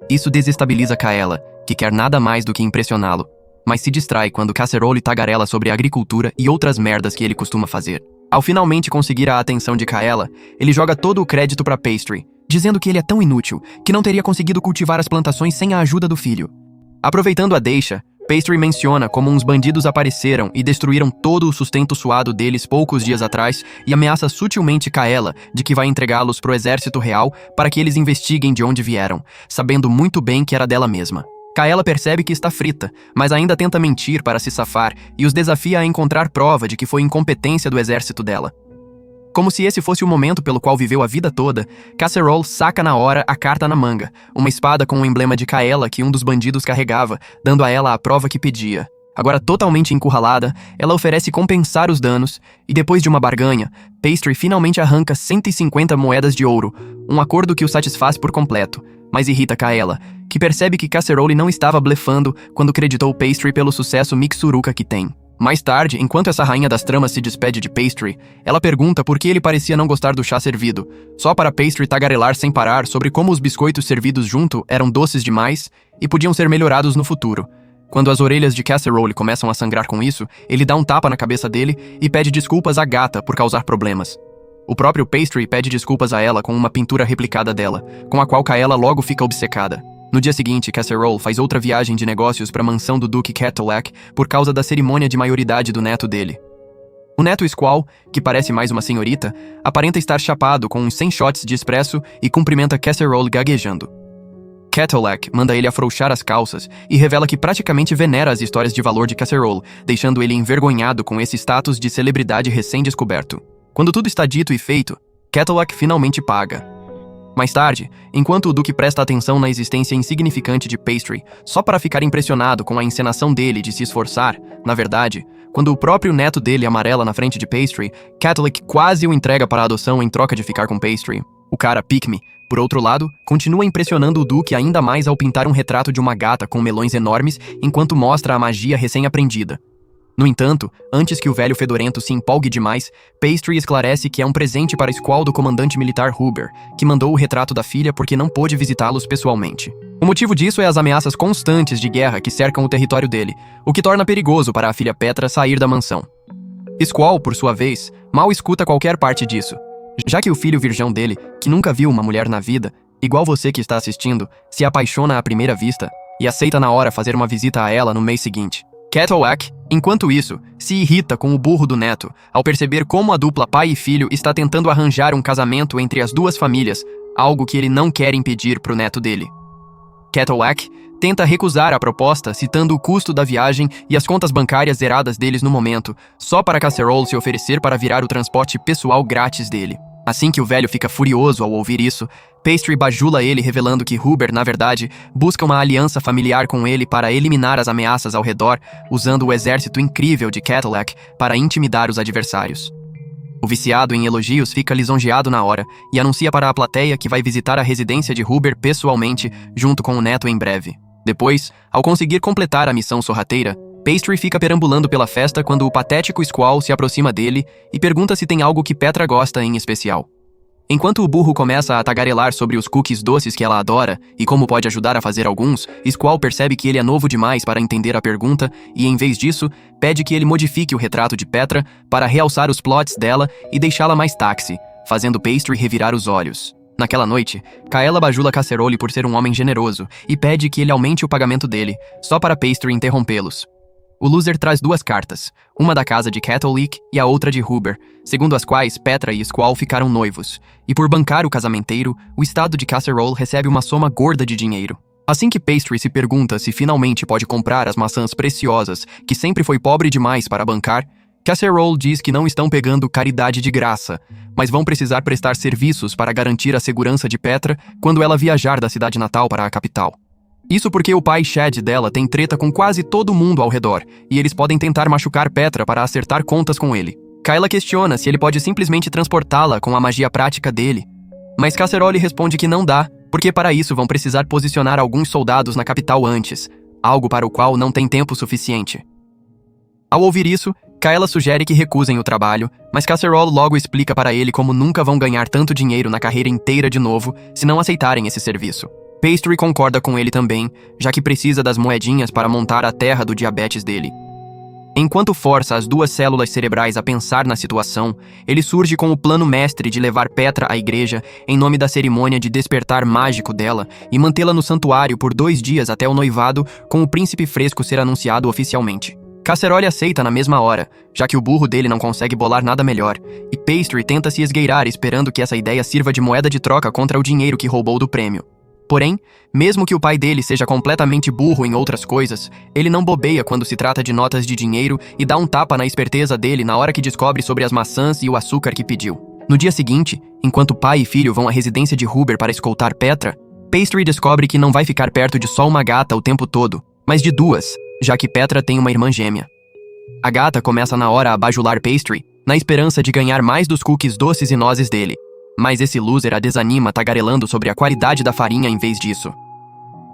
Speaker 1: Isso desestabiliza Kaela, que quer nada mais do que impressioná-lo, mas se distrai quando Casserole tagarela sobre a agricultura e outras merdas que ele costuma fazer. Ao finalmente conseguir a atenção de Kaela, ele joga todo o crédito para Pastry, dizendo que ele é tão inútil que não teria conseguido cultivar as plantações sem a ajuda do filho. Aproveitando a deixa, Pastry menciona como uns bandidos apareceram e destruíram todo o sustento suado deles poucos dias atrás e ameaça sutilmente Kaela de que vai entregá-los pro exército real para que eles investiguem de onde vieram, sabendo muito bem que era dela mesma. Kaela percebe que está frita, mas ainda tenta mentir para se safar e os desafia a encontrar prova de que foi incompetência do exército dela. Como se esse fosse o momento pelo qual viveu a vida toda, Casserole saca na hora a carta na manga, uma espada com o emblema de Kaela que um dos bandidos carregava, dando a ela a prova que pedia. Agora totalmente encurralada, ela oferece compensar os danos, e depois de uma barganha, Pastry finalmente arranca 150 moedas de ouro, um acordo que o satisfaz por completo, mas irrita Kaela, que percebe que Casserole não estava blefando quando creditou Pastry pelo sucesso mixuruca que tem. Mais tarde, enquanto essa rainha das tramas se despede de Pastry, ela pergunta por que ele parecia não gostar do chá servido, só para Pastry tagarelar sem parar sobre como os biscoitos servidos junto eram doces demais e podiam ser melhorados no futuro. Quando as orelhas de Casserole começam a sangrar com isso, ele dá um tapa na cabeça dele e pede desculpas à gata por causar problemas. O próprio Pastry pede desculpas a ela com uma pintura replicada dela, com a qual Kaela logo fica obcecada. No dia seguinte, Casserole faz outra viagem de negócios para a mansão do Duque Cadillac por causa da cerimônia de maioridade do neto dele. O neto Squall, que parece mais uma senhorita, aparenta estar chapado com uns 100 shots de espresso e cumprimenta Casserole gaguejando. Cadillac manda ele afrouxar as calças e revela que praticamente venera as histórias de valor de Casserole, deixando ele envergonhado com esse status de celebridade recém-descoberto. Quando tudo está dito e feito, Cadillac finalmente paga. Mais tarde, enquanto o Duque presta atenção na existência insignificante de Pastry, só para ficar impressionado com a encenação dele de se esforçar, na verdade, quando o próprio neto dele amarela na frente de Pastry, Cadillac quase o entrega para a adoção em troca de ficar com Pastry. O cara Pick-me, por outro lado, continua impressionando o Duque ainda mais ao pintar um retrato de uma gata com melões enormes enquanto mostra a magia recém-aprendida. No entanto, antes que o velho fedorento se empolgue demais, Pastry esclarece que é um presente para Squall do comandante militar Huber, que mandou o retrato da filha porque não pôde visitá-los pessoalmente. O motivo disso é as ameaças constantes de guerra que cercam o território dele, o que torna perigoso para a filha Petra sair da mansão. Squall, por sua vez, mal escuta qualquer parte disso, já que o filho virgão dele, que nunca viu uma mulher na vida, igual você que está assistindo, se apaixona à primeira vista e aceita na hora fazer uma visita a ela no mês seguinte. Ketelak, enquanto isso, se irrita com o burro do neto ao perceber como a dupla pai e filho está tentando arranjar um casamento entre as duas famílias, algo que ele não quer impedir pro neto dele. Ketelak tenta recusar a proposta, citando o custo da viagem e as contas bancárias zeradas deles no momento, só para Casserole se oferecer para virar o transporte pessoal grátis dele. Assim que o velho fica furioso ao ouvir isso, Pastry bajula ele revelando que Huber, na verdade, busca uma aliança familiar com ele para eliminar as ameaças ao redor, usando o exército incrível de Ketelak para intimidar os adversários. O viciado em elogios fica lisonjeado na hora e anuncia para a plateia que vai visitar a residência de Huber pessoalmente, junto com o neto em breve. Depois, ao conseguir completar a missão sorrateira, Pastry fica perambulando pela festa quando o patético Squall se aproxima dele e pergunta se tem algo que Petra gosta em especial. Enquanto o burro começa a tagarelar sobre os cookies doces que ela adora e como pode ajudar a fazer alguns, Squall percebe que ele é novo demais para entender a pergunta e, em vez disso, pede que ele modifique o retrato de Petra para realçar os plots dela e deixá-la mais táxi, fazendo Pastry revirar os olhos. Naquela noite, Kaela bajula Casserole por ser um homem generoso e pede que ele aumente o pagamento dele, só para Pastry interrompê-los. O loser traz duas cartas, uma da casa de Ketelak e a outra de Huber, segundo as quais Petra e Squall ficaram noivos, e por bancar o casamenteiro, o estado de Casserole recebe uma soma gorda de dinheiro. Assim que Pastry se pergunta se finalmente pode comprar as maçãs preciosas que sempre foi pobre demais para bancar, Casserole diz que não estão pegando caridade de graça, mas vão precisar prestar serviços para garantir a segurança de Petra quando ela viajar da cidade natal para a capital. Isso porque o pai Chad dela tem treta com quase todo mundo ao redor, e eles podem tentar machucar Petra para acertar contas com ele. Kaela questiona se ele pode simplesmente transportá-la com a magia prática dele, mas Casserole responde que não dá, porque para isso vão precisar posicionar alguns soldados na capital antes, algo para o qual não tem tempo suficiente. Ao ouvir isso, Kaela sugere que recusem o trabalho, mas Casserole logo explica para ele como nunca vão ganhar tanto dinheiro na carreira inteira de novo se não aceitarem esse serviço. Pastry concorda com ele também, já que precisa das moedinhas para montar a terra do diabetes dele. Enquanto força as duas células cerebrais a pensar na situação, ele surge com o plano mestre de levar Petra à igreja em nome da cerimônia de despertar mágico dela e mantê-la no santuário por 2 dias até o noivado, com o príncipe fresco ser anunciado oficialmente. Casserole aceita na mesma hora, já que o burro dele não consegue bolar nada melhor, e Pastry tenta se esgueirar esperando que essa ideia sirva de moeda de troca contra o dinheiro que roubou do prêmio. Porém, mesmo que o pai dele seja completamente burro em outras coisas, ele não bobeia quando se trata de notas de dinheiro e dá um tapa na esperteza dele na hora que descobre sobre as maçãs e o açúcar que pediu. No dia seguinte, enquanto pai e filho vão à residência de Huber para escoltar Petra, Pastry descobre que não vai ficar perto de só uma gata o tempo todo, mas de 2, já que Petra tem uma irmã gêmea. A gata começa na hora a bajular Pastry, na esperança de ganhar mais dos cookies doces e nozes dele. Mas esse loser a desanima tagarelando sobre a qualidade da farinha em vez disso.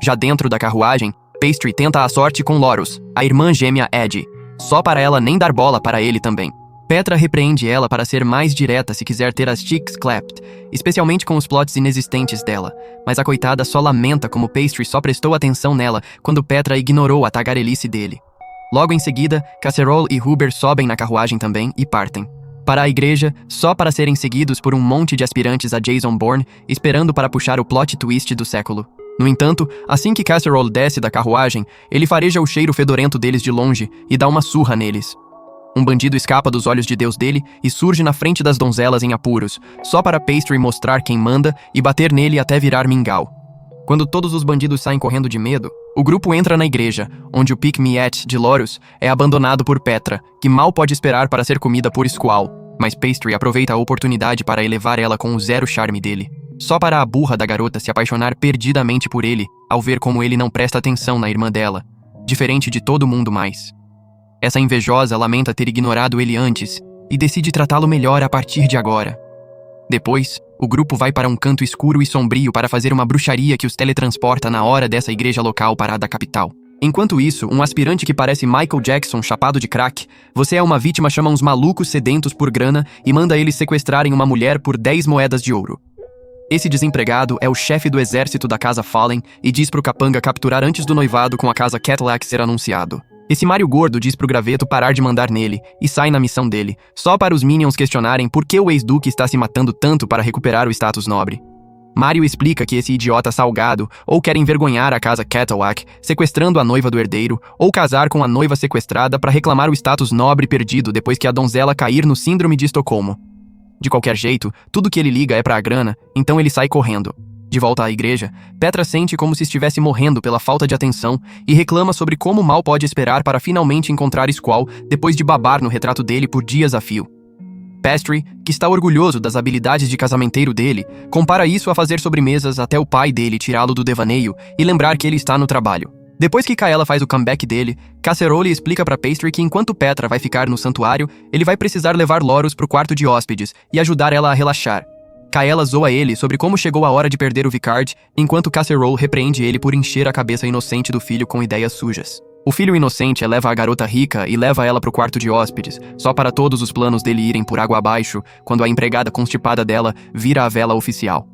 Speaker 1: Já dentro da carruagem, Pastry tenta a sorte com Lorus, a irmã gêmea Ed, só para ela nem dar bola para ele também. Petra repreende ela para ser mais direta se quiser ter as cheeks clapped, especialmente com os plots inexistentes dela, mas a coitada só lamenta como Pastry só prestou atenção nela quando Petra ignorou a tagarelice dele. Logo em seguida, Casserole e Huber sobem na carruagem também e partem para a igreja, só para serem seguidos por um monte de aspirantes a Jason Bourne, esperando para puxar o plot twist do século. No entanto, assim que Casserole desce da carruagem, ele fareja o cheiro fedorento deles de longe e dá uma surra neles. Um bandido escapa dos olhos de Deus dele e surge na frente das donzelas em apuros, só para Pastry mostrar quem manda e bater nele até virar mingau. Quando todos os bandidos saem correndo de medo, o grupo entra na igreja, onde o Pick-Me-At de Lorus é abandonado por Petra, que mal pode esperar para ser comida por Squall, mas Pastry aproveita a oportunidade para elevar ela com o zero charme dele, só para a burra da garota se apaixonar perdidamente por ele, ao ver como ele não presta atenção na irmã dela, diferente de todo mundo mais. Essa invejosa lamenta ter ignorado ele antes e decide tratá-lo melhor a partir de agora. Depois, o grupo vai para um canto escuro e sombrio para fazer uma bruxaria que os teletransporta na hora dessa igreja local para a da capital. Enquanto isso, um aspirante que parece Michael Jackson chapado de crack, você é uma vítima, chama uns malucos sedentos por grana e manda eles sequestrarem uma mulher por 10 moedas de ouro. Esse desempregado é o chefe do exército da Casa Fallen e diz pro capanga capturar antes do noivado com a Casa Cadillac ser anunciado. Esse Mário gordo diz pro graveto parar de mandar nele e sai na missão dele, só para os Minions questionarem por que o ex-duque está se matando tanto para recuperar o status nobre. Mário explica que esse idiota salgado ou quer envergonhar a Casa Cadillac, sequestrando a noiva do herdeiro, ou casar com a noiva sequestrada para reclamar o status nobre perdido depois que a donzela cair no síndrome de Estocolmo. De qualquer jeito, tudo que ele liga é pra grana, então ele sai correndo. De volta à igreja, Petra sente como se estivesse morrendo pela falta de atenção e reclama sobre como mal pode esperar para finalmente encontrar Squall depois de babar no retrato dele por dias a fio. Pastry, que está orgulhoso das habilidades de casamenteiro dele, compara isso a fazer sobremesas até o pai dele tirá-lo do devaneio e lembrar que ele está no trabalho. Depois que Kaela faz o comeback dele, Casserole explica pra Pastry que enquanto Petra vai ficar no santuário, ele vai precisar levar Loros pro quarto de hóspedes e ajudar ela a relaxar. Kaela zoa ele sobre como chegou a hora de perder o Vicard, enquanto Casserole repreende ele por encher a cabeça inocente do filho com ideias sujas. O filho inocente eleva a garota rica e leva ela pro quarto de hóspedes, só para todos os planos dele irem por água abaixo quando a empregada constipada dela vira a vela oficial.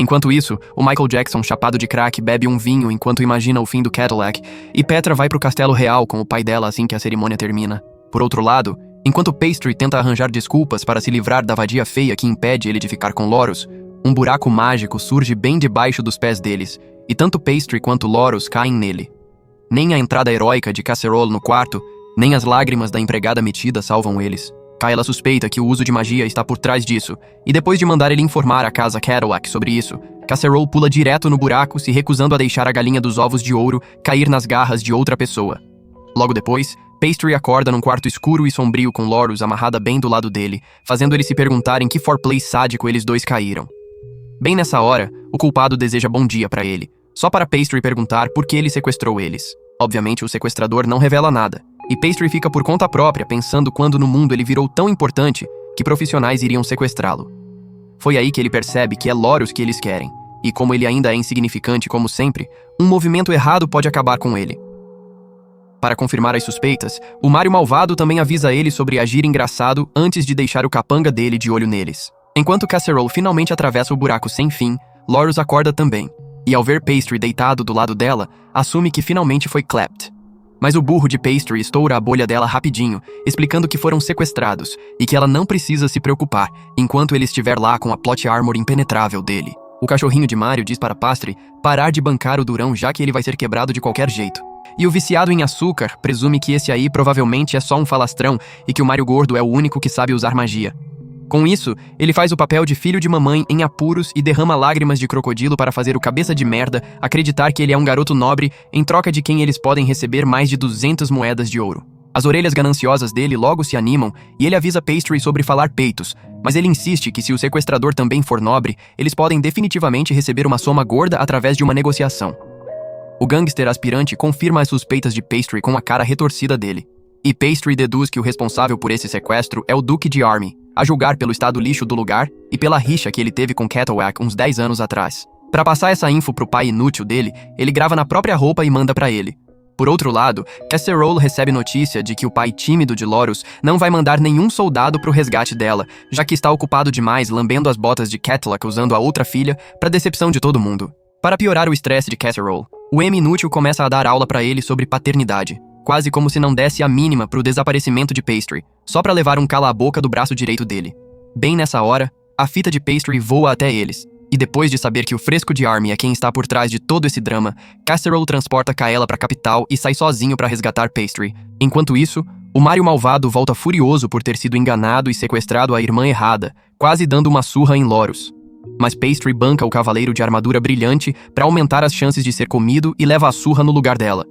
Speaker 1: Enquanto isso, o Michael Jackson, chapado de crack, bebe um vinho enquanto imagina o fim do Cadillac, e Petra vai pro castelo real com o pai dela assim que a cerimônia termina. Por outro lado, enquanto Pastry tenta arranjar desculpas para se livrar da vadia feia que impede ele de ficar com Loros, um buraco mágico surge bem debaixo dos pés deles, e tanto Pastry quanto Loros caem nele. Nem a entrada heróica de Casserole no quarto, nem as lágrimas da empregada metida salvam eles. Kaela suspeita que o uso de magia está por trás disso, e depois de mandar ele informar a Casa Cadillac sobre isso, Casserole pula direto no buraco, se recusando a deixar a galinha dos ovos de ouro cair nas garras de outra pessoa. Logo depois, Pastry acorda num quarto escuro e sombrio com Loros amarrada bem do lado dele, fazendo ele se perguntar em que foreplay sádico eles dois caíram. Bem nessa hora, o culpado deseja bom dia pra ele, só para Pastry perguntar por que ele sequestrou eles. Obviamente, o sequestrador não revela nada, e Pastry fica por conta própria pensando quando no mundo ele virou tão importante que profissionais iriam sequestrá-lo. Foi aí que ele percebe que é Loros que eles querem, e como ele ainda é insignificante como sempre, um movimento errado pode acabar com ele. Para confirmar as suspeitas, o Mário malvado também avisa ele sobre agir engraçado antes de deixar o capanga dele de olho neles. Enquanto Casserole finalmente atravessa o buraco sem fim, Loros acorda também, e ao ver Pastry deitado do lado dela, assume que finalmente foi clapped. Mas o burro de Pastry estoura a bolha dela rapidinho, explicando que foram sequestrados e que ela não precisa se preocupar enquanto ele estiver lá com a plot armor impenetrável dele. O cachorrinho de Mário diz para Pastry parar de bancar o durão já que ele vai ser quebrado de qualquer jeito. E o viciado em açúcar presume que esse aí provavelmente é só um falastrão e que o Mário gordo é o único que sabe usar magia. Com isso, ele faz o papel de filho de mamãe em apuros e derrama lágrimas de crocodilo para fazer o cabeça de merda acreditar que ele é um garoto nobre em troca de quem eles podem receber mais de 200 moedas de ouro. As orelhas gananciosas dele logo se animam e ele avisa Pastry sobre falar peitos, mas ele insiste que se o sequestrador também for nobre, eles podem definitivamente receber uma soma gorda através de uma negociação. O gangster aspirante confirma as suspeitas de Pastry com a cara retorcida dele. E Pastry deduz que o responsável por esse sequestro é o Duque de Army, a julgar pelo estado lixo do lugar e pela rixa que ele teve com Cadillac uns 10 anos atrás. Para passar essa info pro pai inútil dele, ele grava na própria roupa e manda pra ele. Por outro lado, Casserole recebe notícia de que o pai tímido de Loros não vai mandar nenhum soldado pro resgate dela, já que está ocupado demais lambendo as botas de Cadillac usando a outra filha, pra decepção de todo mundo. Para piorar o estresse de Casserole, o M inútil começa a dar aula pra ele sobre paternidade, quase como se não desse a mínima pro desaparecimento de Pastry, só pra levar um cala-a-boca do braço direito dele. Bem nessa hora, a fita de Pastry voa até eles, e depois de saber que o fresco de Army é quem está por trás de todo esse drama, Casserole transporta Kaela pra capital e sai sozinho pra resgatar Pastry. Enquanto isso, o Mário malvado volta furioso por ter sido enganado e sequestrado a irmã errada, quase dando uma surra em Loros. Mas Pastry banca o cavaleiro de armadura brilhante pra aumentar as chances de ser comido e leva a surra no lugar dela.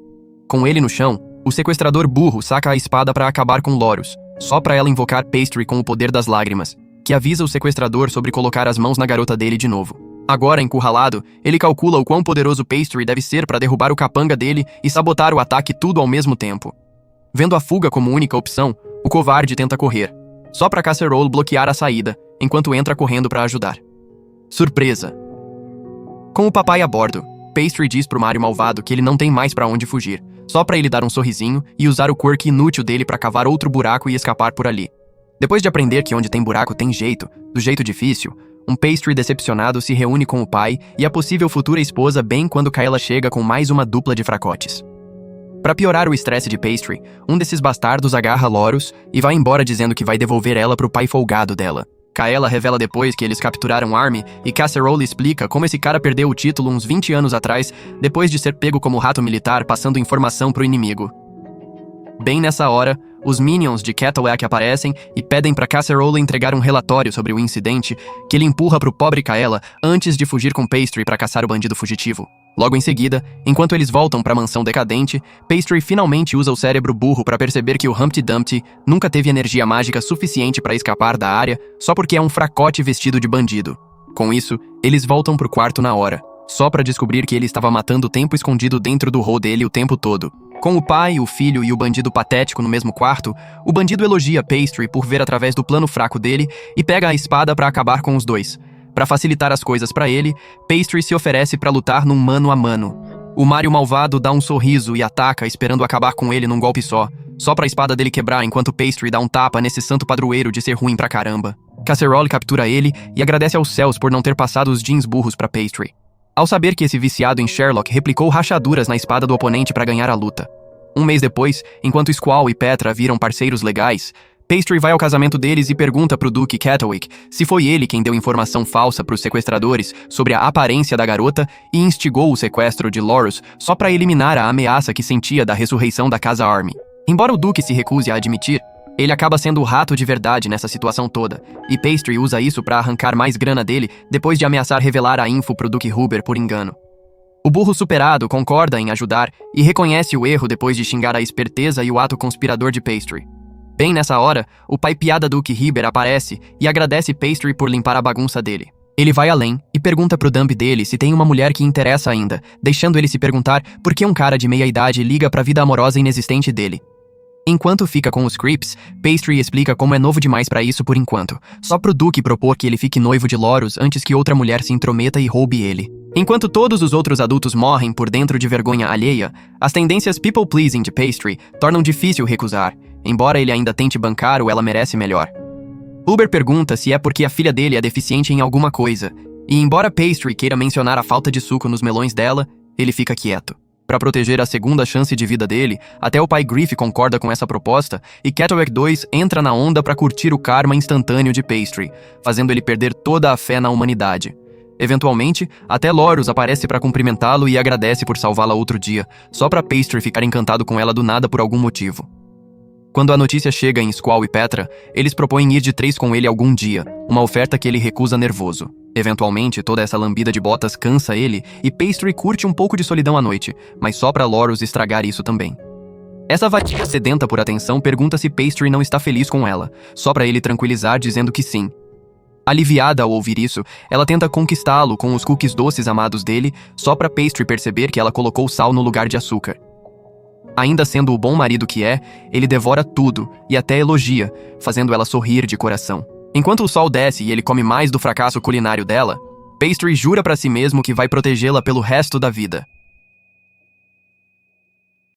Speaker 1: Com ele no chão, o sequestrador burro saca a espada para acabar com Loros, só para ela invocar Pastry com o poder das lágrimas, que avisa o sequestrador sobre colocar as mãos na garota dele de novo. Agora, encurralado, ele calcula o quão poderoso Pastry deve ser para derrubar o capanga dele e sabotar o ataque tudo ao mesmo tempo. Vendo a fuga como única opção, o covarde tenta correr, só para Casserole bloquear a saída, enquanto entra correndo para ajudar. Surpresa! Com o papai a bordo, Pastry diz pro Mário malvado que ele não tem mais para onde fugir, só pra ele dar um sorrisinho e usar o quirk inútil dele pra cavar outro buraco e escapar por ali. Depois de aprender que onde tem buraco tem jeito, do jeito difícil, um Pastry decepcionado se reúne com o pai e a possível futura esposa bem quando Kaela chega com mais uma dupla de fracotes. Pra piorar o estresse de Pastry, um desses bastardos agarra Lorus e vai embora dizendo que vai devolver ela pro pai folgado dela. Kaela revela depois que eles capturaram Army e Casserole explica como esse cara perdeu o título uns 20 anos atrás depois de ser pego como rato militar passando informação pro inimigo. Bem nessa hora, os Minions de Kettleack aparecem e pedem pra Casserole entregar um relatório sobre o incidente que ele empurra pro pobre Kaela antes de fugir com Pastry pra caçar o bandido fugitivo. Logo em seguida, enquanto eles voltam pra mansão decadente, Pastry finalmente usa o cérebro burro pra perceber que o Humpty Dumpty nunca teve energia mágica suficiente pra escapar da área só porque é um fracote vestido de bandido. Com isso, eles voltam pro quarto na hora, só pra descobrir que ele estava matando o tempo escondido dentro do hole dele o tempo todo. Com o pai, o filho e o bandido patético no mesmo quarto, o bandido elogia Pastry por ver através do plano fraco dele e pega a espada pra acabar com os dois. Pra facilitar as coisas pra ele, Pastry se oferece pra lutar num mano a mano. O Mario malvado dá um sorriso e ataca, esperando acabar com ele num golpe só pra espada dele quebrar enquanto Pastry dá um tapa nesse santo padroeiro de ser ruim pra caramba. Casserole captura ele e agradece aos céus por não ter passado os jeans burros pra Pastry. Ao saber que esse viciado em Sherlock replicou rachaduras na espada do oponente pra ganhar a luta. Um mês depois, enquanto Squall e Petra viram parceiros legais, Pastry vai ao casamento deles e pergunta pro Duque Kettlewick se foi ele quem deu informação falsa pros sequestradores sobre a aparência da garota e instigou o sequestro de Lorus só pra eliminar a ameaça que sentia da ressurreição da Casa Army. Embora o Duque se recuse a admitir, ele acaba sendo o rato de verdade nessa situação toda, e Pastry usa isso pra arrancar mais grana dele depois de ameaçar revelar a info pro Duque Huber por engano. O burro superado concorda em ajudar e reconhece o erro depois de xingar a esperteza e o ato conspirador de Pastry. Bem nessa hora, o pai piada Duque Huber aparece e agradece Pastry por limpar a bagunça dele. Ele vai além e pergunta pro Dumb dele se tem uma mulher que interessa ainda, deixando ele se perguntar por que um cara de meia-idade liga pra vida amorosa inexistente dele. Enquanto fica com os creeps, Pastry explica como é novo demais pra isso por enquanto, só pro Duque propor que ele fique noivo de Lorus antes que outra mulher se intrometa e roube ele. Enquanto todos os outros adultos morrem por dentro de vergonha alheia, as tendências people-pleasing de Pastry tornam difícil recusar, embora ele ainda tente bancar o ela merece melhor. Huber pergunta se é porque a filha dele é deficiente em alguma coisa, e embora Pastry queira mencionar a falta de suco nos melões dela, ele fica quieto. Para proteger a segunda chance de vida dele, até o pai Griff concorda com essa proposta e Kettlewick 2 entra na onda para curtir o karma instantâneo de Pastry, fazendo ele perder toda a fé na humanidade. Eventualmente, até Lorus aparece para cumprimentá-lo e agradece por salvá-la outro dia, só para Pastry ficar encantado com ela do nada por algum motivo. Quando a notícia chega em Squall e Petra, eles propõem ir de 3 com ele algum dia, uma oferta que ele recusa nervoso. Eventualmente, toda essa lambida de botas cansa ele e Pastry curte um pouco de solidão à noite, mas só pra Lorus estragar isso também. Essa vadia sedenta por atenção pergunta se Pastry não está feliz com ela, só pra ele tranquilizar dizendo que sim. Aliviada ao ouvir isso, ela tenta conquistá-lo com os cookies doces amados dele, só pra Pastry perceber que ela colocou sal no lugar de açúcar. Ainda sendo o bom marido que é, ele devora tudo e até elogia, fazendo ela sorrir de coração. Enquanto o sol desce e ele come mais do fracasso culinário dela, Pastry jura pra si mesmo que vai protegê-la pelo resto da vida.